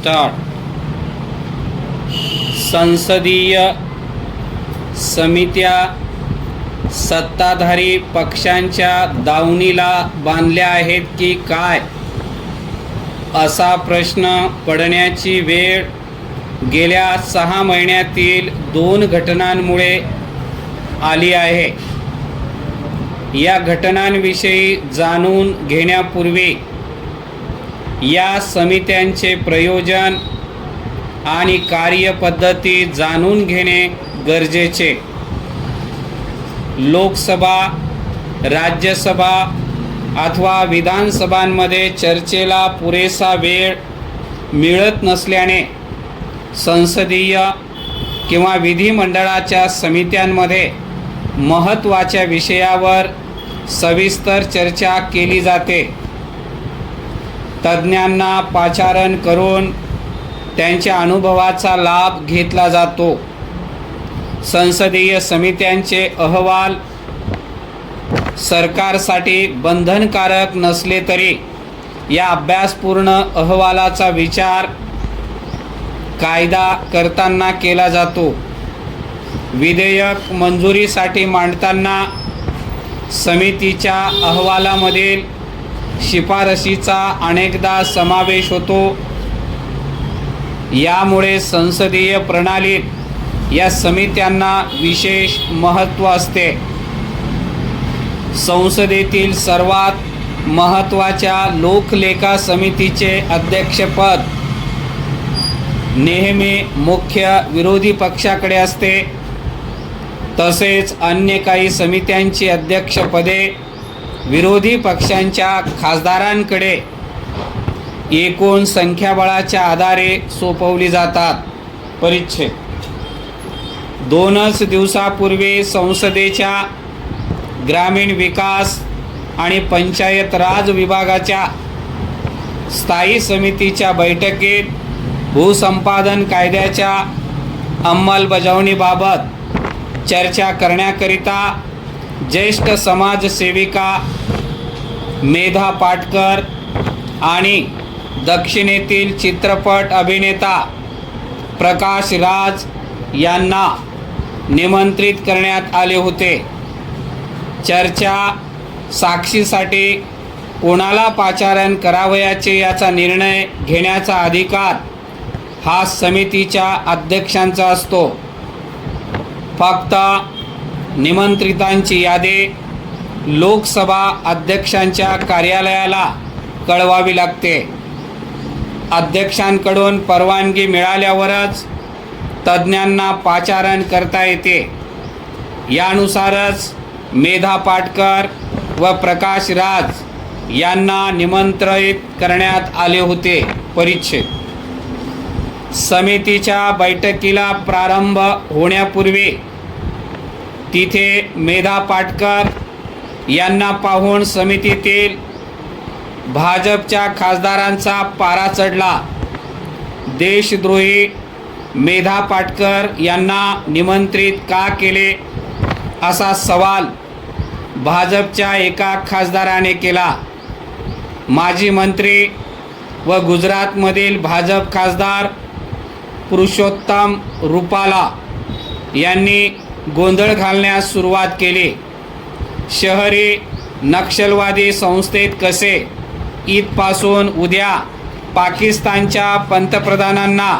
Start. संसदीय समित्या सत्ताधारी पक्षांच्या दावणीला बांधल्या आहेत की काय, असा प्रश्न पडण्याची वेळ गेल्या 6 महिन्यातील 2 घटनांमुळे आली आहे. या घटनांविषयी जाणून घेण्यापूर्वी या समित्यांचे प्रयोजन आणि कार्यपद्धती जाणून घेणे गरजेचे. लोकसभा, राज्यसभा अथवा विधानसभांमध्ये चर्चेला पुरेसा वेळ मिळत नसल्याने संसदीय किंवा विधिमंडळाच्या समित्यांमध्ये महत्त्वाच्या विषयावर सविस्तर चर्चा केली जाते. तज्ज्ञांना पाचारण करून त्यांच्या अनुभवाचा लाभ घेतला जातो. संसदीय समित्यांचे अहवाल सरकारसाठी बंधनकारक नसले तरी या अभ्यासपूर्ण अहवालाचा विचार कायदा करताना केला जातो. विधेयक मंजुरीसाठी मांडताना समितीच्या अहवालामधील शिफारशीचा अनेकदा समावेश होतो. यामुळे संसदीय प्रणालीत या समित्यांना विशेष महत्त्व असते. संसदेतील सर्वात महत्त्वाच्या लोकलेखा समितीचे अध्यक्षपद नेहमी मुख्य विरोधी पक्षाकडे असते. तसेच अन्य काही समित्यांची अध्यक्षपदे विरोधी पक्षांच्या खासदारांकडे एकूण संख्याबळाच्या आधारे सोपवली जातात. परिच्छेद 2 दिवसापूर्वी संसदेच्या ग्रामीण विकास आणि पंचायत राज विभागाच्या स्थायी समितीच्या बैठकीत भूसंपादन कायद्याच्या अंमलबजावणीबाबत चर्चा करण्याकरिता ज्येष्ठ समाजसेविका मेधा पाटकर आणि दक्षिणेतील चित्रपट अभिनेता प्रकाश राज यांना निमंत्रित करण्यात आले होते. चर्चा साक्षीसाठी कोणाला पाचारण करावयाचे याचा निर्णय घेण्याचा अधिकार हा समितीच्या अध्यक्षांचा असतो. फक्त निमंत्रितांची यादी लोकसभा अध्यक्षांच्या कार्यालयाला कळवावी लागते. अध्यक्षांकडून परवानगी मिळाल्यावरच तज्ज्ञांना पाचारण करता येते. यानुसारच मेधा पाटकर व प्रकाश राज यांना निमंत्रित करण्यात आले होते. परिच्छेद समितीच्या बैठकीला प्रारंभ होण्यापूर्वी तिथे मेधा पाटकर यांना पाहून समितीतील भाजपच्या खासदारांचा पारा चढला. देशद्रोही मेधा पाटकर यांना निमंत्रित का केले, असा सवाल भाजपच्या एका खासदाराने केला. माजी मंत्री व गुजरातमधील भाजप खासदार पुरुषोत्तम रुपाला यांनी गोंधळ घालण्यास सुरुवात केली. शहरी नक्षलवादी संस्थेत कसे ईदपासून उद्या पाकिस्तानच्या पंतप्रधानांना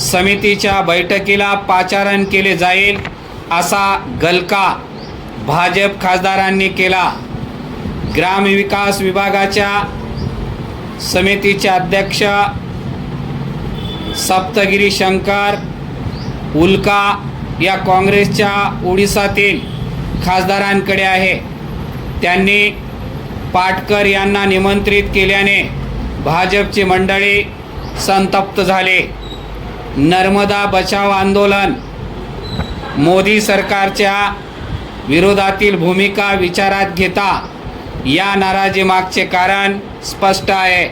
समितीच्या बैठकीला पाचारण केले जाईल, असा गलका भाजप खासदारांनी केला. ग्रामविकास विभागाच्या समितीचे अध्यक्ष सप्तगिरी शंकर उल्का या काँग्रेसच्या ओडिसातील खासदारांकडे आहे. त्यांनी पाटकर यांना निमंत्रित केल्याने भाजपची मंडळी संतप्त झाले. नर्मदा बचाव आंदोलन, मोदी सरकारच्या विरोधातील भूमिका विचारात घेता या नाराजीमागचे कारण स्पष्ट आहे.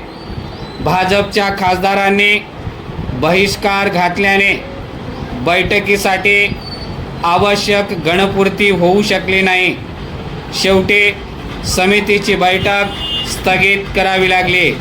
भाजपच्या खासदारांनी बहिष्कार घातल्याने बैठकीसाठी आवश्यक गणपूर्ती होऊ शकली नाही. शेवटी समितीची बैठक स्थगित करावी लागली.